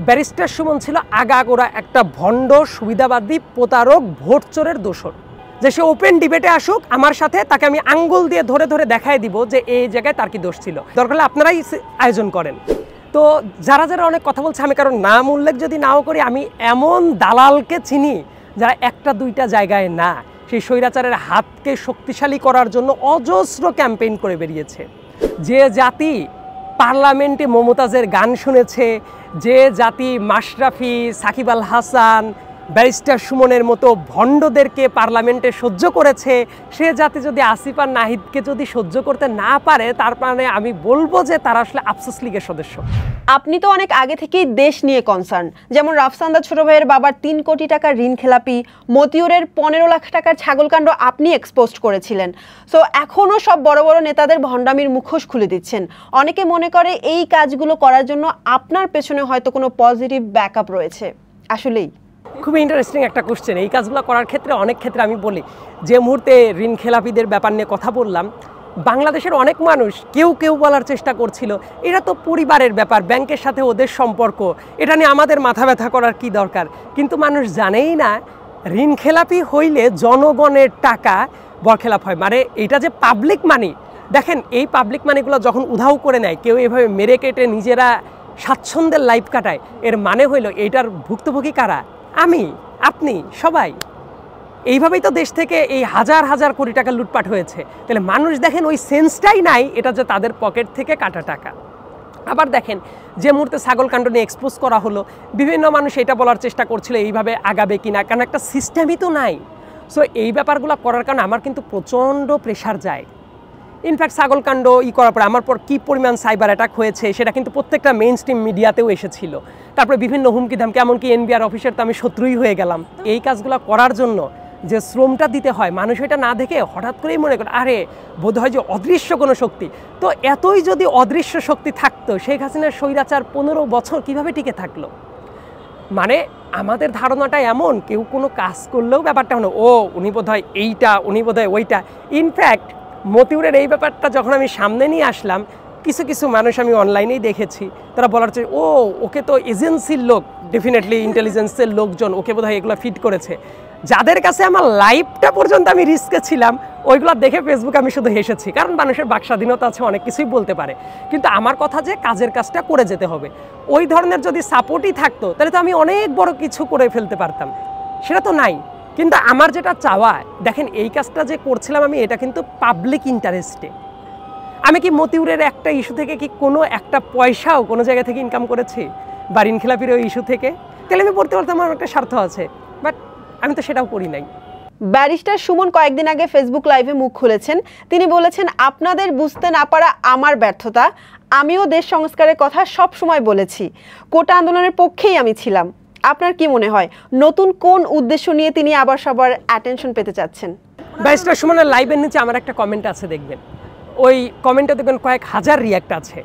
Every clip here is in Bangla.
ব্যারিস্টার সুমন ছিল আগাগোড়া একটা ভণ্ড সুবিধাবাদী প্রতারক ভোট চোরের দোসর। যে সে ওপেন ডিবেটে আসুক আমার সাথে, তাকে আমি আঙ্গুল দিয়ে ধরে ধরে দেখায় দিব যে এই জায়গায় তার কি দোষ ছিল। দরকার হলে আপনারাই আয়োজন করেন। তো যারা যারা অনেক কথা বলছে, আমি কারণ নাম উল্লেখ যদি নাও করি, আমি এমন দালালকে চিনি যারা একটা দুইটা জায়গায় না, সেই স্বৈরাচারের হাতকে শক্তিশালী করার জন্য অজস্র ক্যাম্পেইন করে বেরিয়েছে। যে জাতি পার্লামেন্টে মমতাজের গান শুনেছে, যে জাতি মাশরাফি, সাকিব আল হাসান, ব্যারিস্টার সুমনের মতো ভণ্ডদেরকে পার্লামেন্টে সহ্য করেছে, সে জাতি যদি আসিফ আর নাহিদকে যদি সহ্য করতে না পারে, তার মানে আমি বলবো যে তারা আসলে আফসোস লীগের সদস্য। আপনি তো অনেক আগে থেকেই দেশ নিয়ে কনসার্ন, যেমন রাফসানদার ছোট ভাইয়ের বাবার ৩ কোটি টাকার ঋণ খেলাপি, মতিউরের ১৫ লাখ টাকার ছাগলকাণ্ড আপনি এক্সপোজড করেছিলেন। সো এখনও সব বড় বড় নেতাদের ভণ্ডামির মুখোশ খুলে দিচ্ছেন। অনেকে মনে করে এই কাজগুলো করার জন্য আপনার পেছনে হয়তো কোনো পজিটিভ ব্যাকআপ রয়েছে। আসলেই খুবই ইন্টারেস্টিং একটা কোশ্চেন। এই কাজগুলো করার ক্ষেত্রে অনেক ক্ষেত্রে আমি বলি, যে মুহূর্তে ঋণ খেলাপিদের ব্যাপার নিয়ে কথা বললাম, বাংলাদেশের অনেক মানুষ কেউ কেউ বলার চেষ্টা করছিল এটা তো পরিবারের ব্যাপার, ব্যাংকের সাথে ওদের সম্পর্ক, এটা নিয়ে আমাদের মাথা ব্যথা করার কি দরকার। কিন্তু মানুষ জানেই না ঋণ খেলাপি হইলে জনগণের টাকা বরখেলাপ হয়। মানে এটা যে পাবলিক মানি, দেখেন এই পাবলিক মানিগুলো যখন উধাও করে নেয়, কেউ এভাবে মেরে কেটে নিজেরা স্বাচ্ছন্দ্যের লাইফ কাটায়, এর মানে হইল এইটার ভুক্তভোগী কারা? আমি, আপনি, সবাই। এইভাবেই তো দেশ থেকে এই হাজার হাজার কোটি টাকা লুটপাট হয়েছে। তাহলে মানুষ দেখেন ওই সেন্সটাই নাই এটা যে তাদের পকেট থেকে কাটা টাকা। আবার দেখেন যে মুহূর্তে ছাগলকাণ্ড নিয়ে এক্সপোজ করা হলো, বিভিন্ন মানুষ এটা বলার চেষ্টা করছিল এইভাবে আগাবে কিনা, কারণ একটা সিস্টেমই তো নাই। সো এই ব্যাপারগুলো করার কারণে আমার কিন্তু প্রচণ্ড প্রেশার যায়। ইনফ্যাক্ট ছাগলকাণ্ড করার পরে আমার পর কী পরিমাণ সাইবার অ্যাটাক হয়েছে সেটা কিন্তু প্রত্যেকটা মেইন স্ট্রিম মিডিয়াতেও এসেছিল। তারপরে বিভিন্ন হুমকি ধামকি, এমনকি এনবিআর অফিসের তো আমি শত্রুই হয়ে গেলাম। এই কাজগুলো করার জন্য যে শ্রমটা দিতে হয়, মানুষ এটা না দেখে হঠাৎ করেই মনে করে আরে বোধ হয় যে অদৃশ্য কোনো শক্তি। তো এতই যদি অদৃশ্য শক্তি থাকতো, শেখ হাসিনার স্বৈরাচার 15 বছর কিভাবে টিকে থাকলো? মানে আমাদের ধারণাটা এমন, কেউ কোনো কাজ করলেও ব্যাপারটা হলো ও উনি বোধ হয় এইটা, উনি বোধ হয় ওইটা। ইনফ্যাক্ট মতিউরের এই ব্যাপারটা যখন আমি সামনে নিয়ে আসলাম, কিছু কিছু মানুষ আমি অনলাইনেই দেখেছি, তারা বলার চেয়ে ওকে তো এজেন্সির লোক, ডেফিনেটলি ইন্টেলিজেন্সের লোকজন ওকে বোধ হয় এগুলো ফিট করেছে। যাদের কাছে আমার লাইফটা পর্যন্ত আমি রিস্কে ছিলাম, ওইগুলো দেখে ফেসবুকে আমি শুধু হেসেছি, কারণ মানুষের বাক স্বাধীনতা আছে, অনেক কিছুই বলতে পারে। কিন্তু আমার কথা যে কাজের কাজটা করে যেতে হবে, ওই ধরনের যদি সাপোর্টই থাকতো তাহলে তো আমি অনেক বড় কিছু করে ফেলতে পারতাম। সেটা তো নাই। কিন্তু আমার যেটা চাওয়া, দেখেন এই কাজটা যে করছিলাম আমি, এটা কিন্তু পাবলিক ইন্টারেস্টে। আমি কি মতিউরের একটা ইস্যু থেকে কি কোনো একটা পয়সাও কোনো জায়গা থেকে ইনকাম করেছি, বা ঋণ খেলাপির ওই ইস্যু থেকে? তাহলে আমি পড়তে পারতাম, আমার একটা স্বার্থ আছে, বাট আমি তো সেটাও করি নাই। ব্যারিস্টার সুমন কয়েকদিন আগে ফেসবুক লাইভে মুখ খুলেছেন। তিনি বলেছেন, আপনাদের বুঝতে না পারা আমার ব্যর্থতা, আমিও দেশ সংস্কারের কথা সব সময় বলেছি, কোটা আন্দোলনের পক্ষেই আমি ছিলাম। আপনার কি মনে হয় নতুন কোন উদ্দেশ্য নিয়ে তিনি আবার সবার অ্যাটেনশন পেতে চাচ্ছেন? ব্যারিস্টার সুমনের লাইভের নিচে আমার একটা কমেন্ট আছে, দেখবেন ওই কমেন্টে দেখবেন কয়েক হাজার রিয়াক্ট আছে।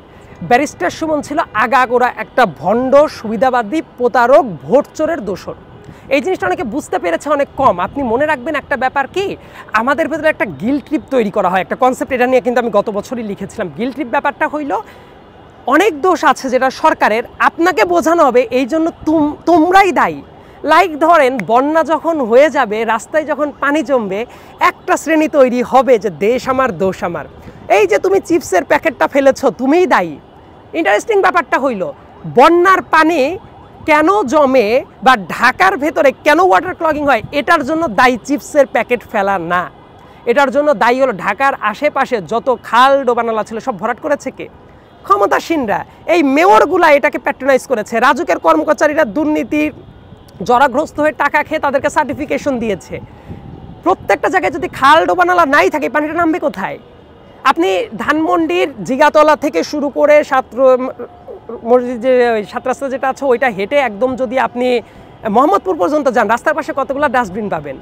ব্যারিস্টার সুমন ছিল আগাগোড়া একটা ভণ্ড সুবিধাবাদী প্রতারক ভোট চোরের দোসর। এই জিনিসটা অনেকে বুঝতে পেরেছে অনেক কম। আপনি মনে রাখবেন একটা ব্যাপার কি, আমাদের ভেতরে একটা গিল্ট ট্রিপ তৈরি করা হয়, একটা কনসেপ্ট, এটা নিয়ে কিন্তু আমি গত বছরই লিখেছিলাম। গিল্ট ট্রিপ ব্যাপারটা হইল অনেক দোষ আছে যেটা সরকারের, আপনাকে বোঝানো হবে এই জন্য তোমরাই দায়ী। লাইক ধরেন বন্যা যখন হয়ে যাবে, রাস্তায় যখন পানি জমবে, একটা শ্রেণী তৈরি হবে যে দেশ আমার, দোষ আমার, এই যে তুমি চিপসের প্যাকেটটা ফেলেছো তুমিই দায়ী। ইন্টারেস্টিং ব্যাপারটা হইল বন্যার পানি কেন জমে বা ঢাকার ভেতরে কেন ওয়াটার ক্লগিং হয়, এটার জন্য দায়ী চিপসের প্যাকেট ফেলা না। এটার জন্য দায়ী হলো ঢাকার আশেপাশে যত খাল ডোবানালা ছিল সব ভরাট করেছে কে? ক্ষমতাসীনরা। এই মেয়রগুলা এটাকে প্যাট্রোনাইজ করেছে, রাজুকের কর্মচারীরা দুর্নীতির জরাগ্রস্ত হয়ে টাকা খেয়ে তাদেরকে সার্টিফিকেশন দিয়েছে। প্রত্যেকটা জায়গায় যদি খাল ডোবানালা নাই থাকে, পানিটা নামবে কোথায়? আপনি ধানমন্ডির জিগাতলা থেকে শুরু করে মসজিদ যে 7 রাস্তা যেটা আছে ওইটা হেঁটে একদম যদি আপনি মোহাম্মদপুর পর্যন্ত যান, রাস্তার পাশে কতগুলো ডাস্টবিন পাবেন।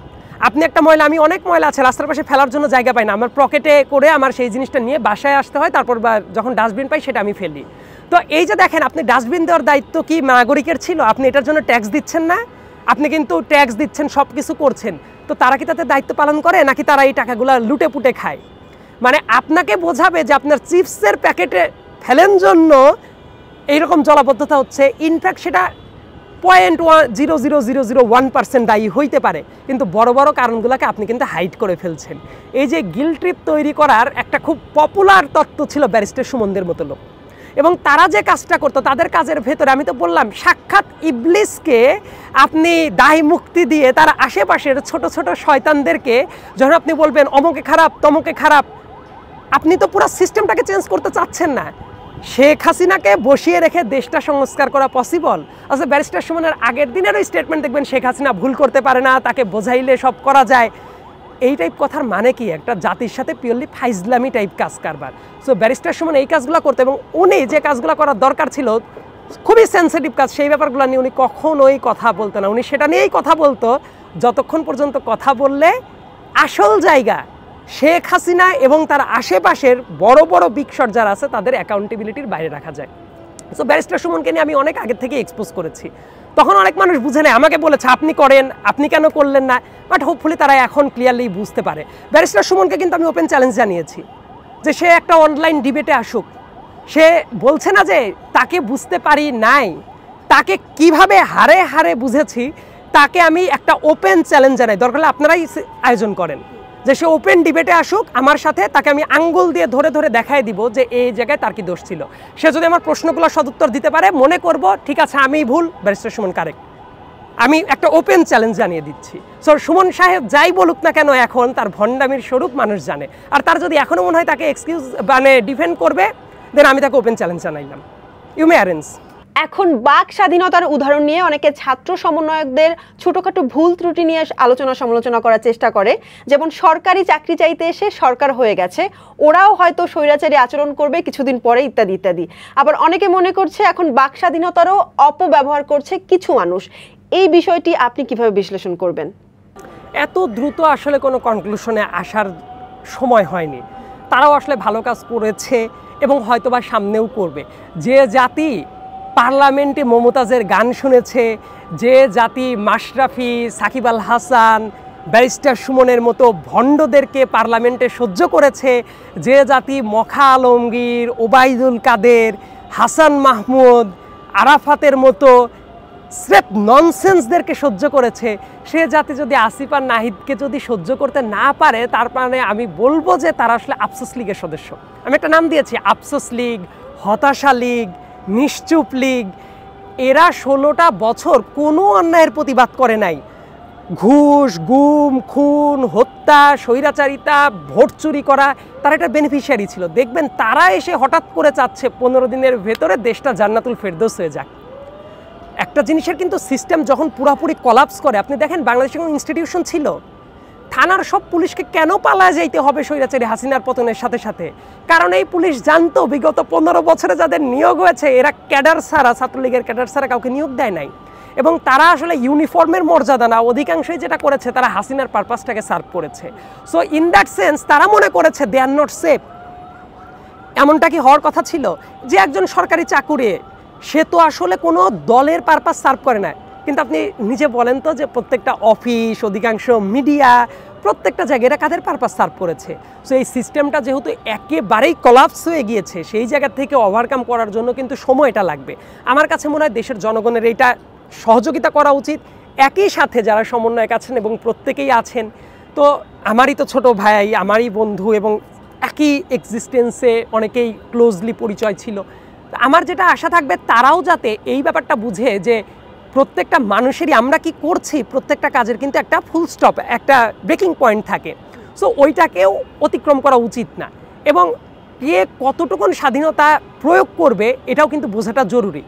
আপনি একটা ময়লা, আমি অনেক ময়লা আছে রাস্তার পাশে ফেলার জন্য জায়গা পাই না, আমার পকেটে করে আমার সেই জিনিসটা নিয়ে বাসায় আসতে হয়, তারপর যখন ডাস্টবিন পাই সেটা আমি ফেলি। তো এই যে দেখেন, আপনি ডাস্টবিন দেওয়ার দায়িত্ব কি নাগরিকের ছিল? আপনি এটার জন্য ট্যাক্স দিচ্ছেন না? আপনি কিন্তু ট্যাক্স দিচ্ছেন, সব কিছু করছেন, তো তারা কি তাতে দায়িত্ব পালন করে নাকি তারা এই টাকাগুলো লুটে পুটে খায়? মানে আপনাকে বোঝাবে যে আপনার চিপসের প্যাকেটে ফেলেন জন্য এইরকম জলাবদ্ধতা হচ্ছে, ইনফ্যাক্ট সেটা 0.00001% দায়ী হইতে পারে, কিন্তু বড় বড় কারণগুলোকে আপনি কিন্তু হাইড করে ফেলছেন। এই যে গিল্ট ট্রিপ তৈরি করার একটা খুব পপুলার তত্ত্ব ছিল ব্যারিস্টার সুমনদের মতো লোক, এবং তারা যে কাজটা করতো তাদের কাজের ভেতরে আমি তো বললাম সাক্ষাৎ ইবলিসকে আপনি দায় মুক্তি দিয়ে তার আশেপাশের ছোট ছোট শয়তানদেরকে যখন আপনি বলবেন অমুকে খারাপ তমুকে খারাপ, আপনি তো পুরো সিস্টেমটাকে চেঞ্জ করতে চাচ্ছেন না। শেখ হাসিনাকে বসিয়ে রেখে দেশটা সংস্কার করা পসিবল? আচ্ছা, ব্যারিস্টার সুমনের আগের দিনেরও স্টেটমেন্ট দেখবেন শেখ হাসিনা ভুল করতে পারে না, তাকে বোঝাইলে সব করা যায়। এই টাইপ কথার মানে কি? একটা জাতির সাথে পিওরলি ফাইজলামি টাইপ কাজ কারবার। সো ব্যারিস্টার সুমন এই কাজগুলো করতে, এবং উনি যে কাজগুলো করার দরকার ছিল খুবই সেন্সিটিভ কাজ, সেই ব্যাপারগুলো নিয়ে উনি কখনোই কথা বলতেন না। উনি সেটা নিয়েই কথা বলতো যতক্ষণ পর্যন্ত কথা বললে আসল জায়গা শেখ হাসিনা এবং তার আশেপাশের বড় বড় বিগ শট যারা আছে তাদের অ্যাকাউন্টেবিলিটির বাইরে রাখা যায়। সো ব্যারিস্টার সুমনকে নিয়ে আমি অনেক আগের থেকে এক্সপোজ করেছি, তখন অনেক মানুষ বুঝে নেয়, আমাকে বলেছে আপনি করেন, আপনি কেন করলেন না, বাট হোপফুলি তারা এখন ক্লিয়ারলি বুঝতে পারে। ব্যারিস্টার সুমনকে কিন্তু আমি ওপেন চ্যালেঞ্জ জানিয়েছি যে সে একটা অনলাইন ডিবেটে আসুক। সে বলছে না যে তাকে বুঝতে পারি নাই, তাকে কিভাবে হারে হারে বুঝেছি তাকে আমি একটা ওপেন চ্যালেঞ্জ জানাই, দরকার হলে আপনারাই আয়োজন করেন যে সে ওপেন ডিবেটে আসুক আমার সাথে, তাকে আমি আঙ্গুল দিয়ে ধরে ধরে দেখাই দিব যে এই জায়গায় তার কি দোষ ছিল। সে যদি আমার প্রশ্নগুলো সদুত্তর দিতে পারে, মনে করব ঠিক আছে আমিই ভুল, ব্যারিস্টার সুমন কারেক্ট। আমি একটা ওপেন চ্যালেঞ্জ জানিয়ে দিচ্ছি। সো সুমন সাহেব যাই বলুক না কেন এখন তার ভণ্ডামির স্বরূপ মানুষ জানে, আর তার যদি এখনও মনে হয় তাকে এক্সকিউজ মানে ডিফেন্ড করবে, দেন আমি তাকে ওপেন চ্যালেঞ্জ জানাইলাম, ইউ মে অ্যারেঞ্জ। এখন বাক স্বাধীনতার উদাহরণ নিয়ে অনেকে ছাত্র সমন্বয়কদের ছোটখাটো ভুল ত্রুটি নিয়ে আলোচনা সমালোচনা করার চেষ্টা করে, যেমন সরকারি চাকরি চাইতে এসে সরকার হয়ে গেছে, ওরাও হয়তো স্বৈরাচারী আচরণ করবে কিছুদিন পরে, ইত্যাদি ইত্যাদি। আবার অনেকে মনে করছে এখন বাক স্বাধীনতারও অপব্যবহার করছে কিছু মানুষ। এই বিষয়টি আপনি কিভাবে বিশ্লেষণ করবেন? এত দ্রুত আসলে কোনো কনক্লুশনে আসার সময় হয়নি, তারাও আসলে ভালো কাজ করেছে এবং হয়তোবা সামনেও করবে। যে জাতি পার্লামেন্টে মমতাজের গান শুনেছে, যে জাতি মাশরাফি, সাকিব আল হাসান, ব্যারিস্টার সুমনের মতো ভণ্ডদেরকে পার্লামেন্টে সহ্য করেছে, যে জাতি মখা আলমগীর, ওবায়দুল কাদের, হাসান মাহমুদ, আরাফাতের মতো স্রেফ ননসেন্সদেরকে সহ্য করেছে, সে জাতি যদি আসিফ আর নাহিদকে যদি সহ্য করতে না পারে, তার মানে আমি বলবো যে তারা আসলে আফসোস লীগের সদস্য। আমি একটা নাম দিয়েছি, আফসোস লীগ, হতাশা লীগ, নিশ্চুপ লীগ। এরা 16টা বছর কোনো অন্যায়ের প্রতিবাদ করে নাই। ঘুষ, গুম, খুন, হত্যা, স্বৈরাচারিতা, ভোট চুরি করা, তারা একটা বেনিফিশিয়ারি ছিল। দেখবেন তারা এসে হঠাৎ করে চাচ্ছে 15 দিনের ভেতরে দেশটা জান্নাতুল ফেরদৌস হয়ে যাক। একটা জিনিসের কিন্তু সিস্টেম যখন পুরোপুরি কলাপস করে, আপনি দেখেন বাংলাদেশে কোনো ইনস্টিটিউশন ছিল, থানার সব পুলিশকে কেন পালায় যাইতে হবে স্বৈরাচারী হাসিনার পতনের সাথে সাথে? কারণ এই পুলিশ জানতো বিগত 15 বছরে যাদের নিয়োগ হয়েছে এরা ক্যাডার ছাড়া, ছাত্রলীগের ক্যাডার ছাড়া কাউকে নিয়োগ দেয় নাই, এবং তারা আসলে ইউনিফর্মের মর্যাদা না, অধিকাংশই যেটা করেছে তারা হাসিনার পারপাসটাকে সার্ভ করেছে। সো ইন দ্যাট সেন্স তারা মনে করেছে দে আর নট সেফ। এমনটা কি হওয়ার কথা ছিল? যে একজন সরকারি চাকুরে সে তো আসলে কোনো দলের পারপাস সার্ভ করে না, কিন্তু আপনি নিজে বলেন তো যে প্রত্যেকটা অফিস, অধিকাংশ মিডিয়া, প্রত্যেকটা জায়গায় এরা কাদের পারপাস সার্ভ করেছে। সো এই সিস্টেমটা যেহেতু একেবারেই কলাপস হয়ে গিয়েছে, সেই জায়গা থেকে ওভারকাম করার জন্য কিন্তু সময়টা লাগবে। আমার কাছে মনে হয় দেশের জনগণের এইটা সহযোগিতা করা উচিত। একই সাথে যারা সমন্বয়ক আছেন এবং প্রত্যেকেই আছেন, তো আমারই তো ছোট ভাই, আমারই বন্ধু, এবং একই এক্সিস্টেন্সে অনেকেই ক্লোজলি পরিচয় ছিল। আমার যেটা আশা থাকবে তারাও যাতে এই ব্যাপারটা বুঝে যে প্রত্যেকটা মানুষেরই আমরা কি করছি, প্রত্যেকটা কাজের কিন্তু একটা ফুল স্টপ, একটা ব্রেকিং পয়েন্ট থাকে। সো ওইটাকেও অতিক্রম করা উচিত না, এবং কে কতটুকুন স্বাধীনতা প্রয়োগ করবে এটাও কিন্তু বোঝাটা জরুরি।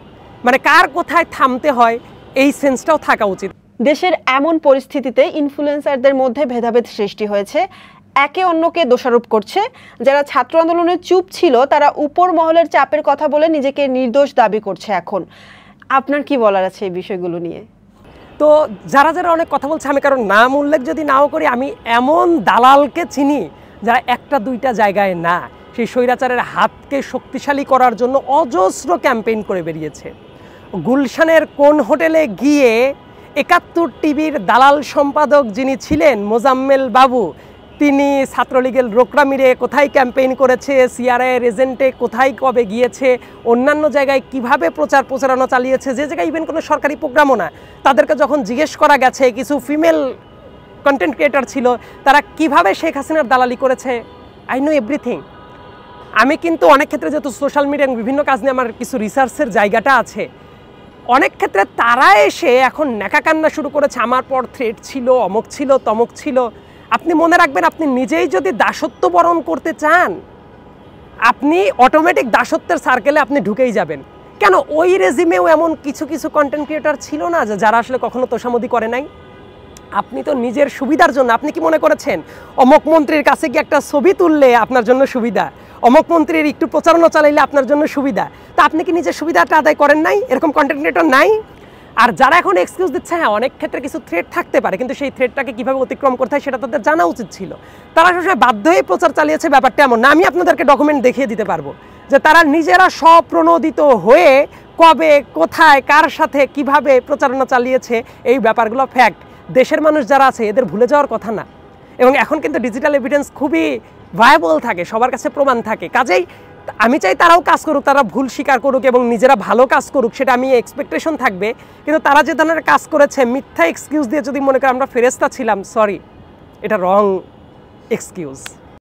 মানে কার কোথায় থামতে হয় এই সেন্সটাও থাকা উচিত। দেশের এমন পরিস্থিতিতে ইনফ্লুয়েন্সারদের মধ্যে ভেদাভেদ সৃষ্টি হয়েছে, একে অন্যকে দোষারোপ করছে। যারা ছাত্র আন্দোলনে চুপ ছিল তারা উপর মহলের চাপের কথা বলে নিজেকে নির্দোষ দাবি করছে। এখন আপনার কি বলার আছে এই বিষয়গুলো নিয়ে? তো যারা যারা অনেক কথা বলছে, আমি কারণ নাম উল্লেখ যদি নাও করি, আমি এমন দালালকে চিনি যারা একটা দুইটা জায়গায় না, সেই স্বৈরাচারের হাতকে শক্তিশালী করার জন্য অজস্র ক্যাম্পেইন করে বেরিয়েছে। গুলশানের কোন হোটেলে গিয়ে 71 টিভির দালাল সম্পাদক যিনি ছিলেন মোজাম্মেল বাবু, তিনি ছাত্রলীগের রোকরা মিরে কোথায় ক্যাম্পেইন করেছে, সিআরআইয়ের এজেন্টে কোথায় কবে গিয়েছে, অন্যান্য জায়গায় কিভাবে প্রচারণা চালিয়েছে, যে জায়গায় ইভেন কোনো সরকারি প্রোগ্রামও না, তাদেরকে যখন জিজ্ঞেস করা গেছে কিছু ফিমেল কন্টেন্ট ক্রিয়েটার ছিল তারা কিভাবে শেখ হাসিনার দালালি করেছে, আই নো এভরিথিং। আমি কিন্তু অনেক ক্ষেত্রে যেহেতু সোশ্যাল মিডিয়া এবং বিভিন্ন কাজ নিয়ে আমার কিছু রিসার্চের জায়গাটা আছে, অনেক ক্ষেত্রে তারা এসে এখন নেকা কান্না শুরু করেছে, আমার পর থ্রেট ছিল, অমুক ছিল, তমুক ছিল। আপনি মনে রাখবেন, আপনি নিজেই যদি দাসত্ব বরণ করতে চান, আপনি অটোমেটিক দাসত্বের সার্কেলে আপনি ঢুকেই যাবেন। কেন ওই রেজিমেও এমন কিছু কিছু কন্টেন্ট ক্রিয়েটার ছিল না যে যারা আসলে কখনো তোষামোদি করে নাই? আপনি তো নিজের সুবিধার জন্য, আপনি কি মনে করেছেন অমুক মন্ত্রীর কাছে কি একটা ছবি তুললে আপনার জন্য সুবিধা, অমুক মন্ত্রীর একটু প্রচারণা চালাইলে আপনার জন্য সুবিধা? তা আপনি কি নিজের সুবিধাটা আদায় করেন নাই? এরকম কন্টেন্ট ক্রিয়েটর নাই? আর যারা এখন এক্সকিউজ দিচ্ছে, হ্যাঁ অনেক ক্ষেত্রে কিছু থ্রেট থাকতে পারে, কিন্তু সেই থ্রেটটাকে কীভাবে অতিক্রম করতে হয় সেটা তাদের জানা উচিত ছিল। তারা সবসময় বাধ্য হয়ে প্রচার চালিয়েছে, ব্যাপারটা এমন না। আমি আপনাদেরকে ডকুমেন্ট দেখিয়ে দিতে পারবো যে তারা নিজেরা স্বপ্রণোদিত হয়ে কবে, কোথায়, কার সাথে কিভাবে প্রচারণা চালিয়েছে, এই ব্যাপারগুলো ফ্যাক্ট। দেশের মানুষ যারা আছে এদের ভুলে যাওয়ার কথা না। এবং এখন কিন্তু ডিজিটাল এভিডেন্স খুবই ভায়াবল থাকে, সবার কাছে প্রমাণ থাকে। কাজেই আমি চাই তারাও কাজ করুক, তারা ভুল স্বীকার করুক এবং নিজেরা ভালো কাজ করুক, সেটা আমি এক্সপেকটেশন থাকবে। কিন্তু তারা যে ধরনের কাজ করেছে, মিথ্যা এক্সকিউজ দিয়ে যদি মনে করে আমরা ফেরেস্তা ছিলাম, সরি, এটা রং এক্সকিউজ।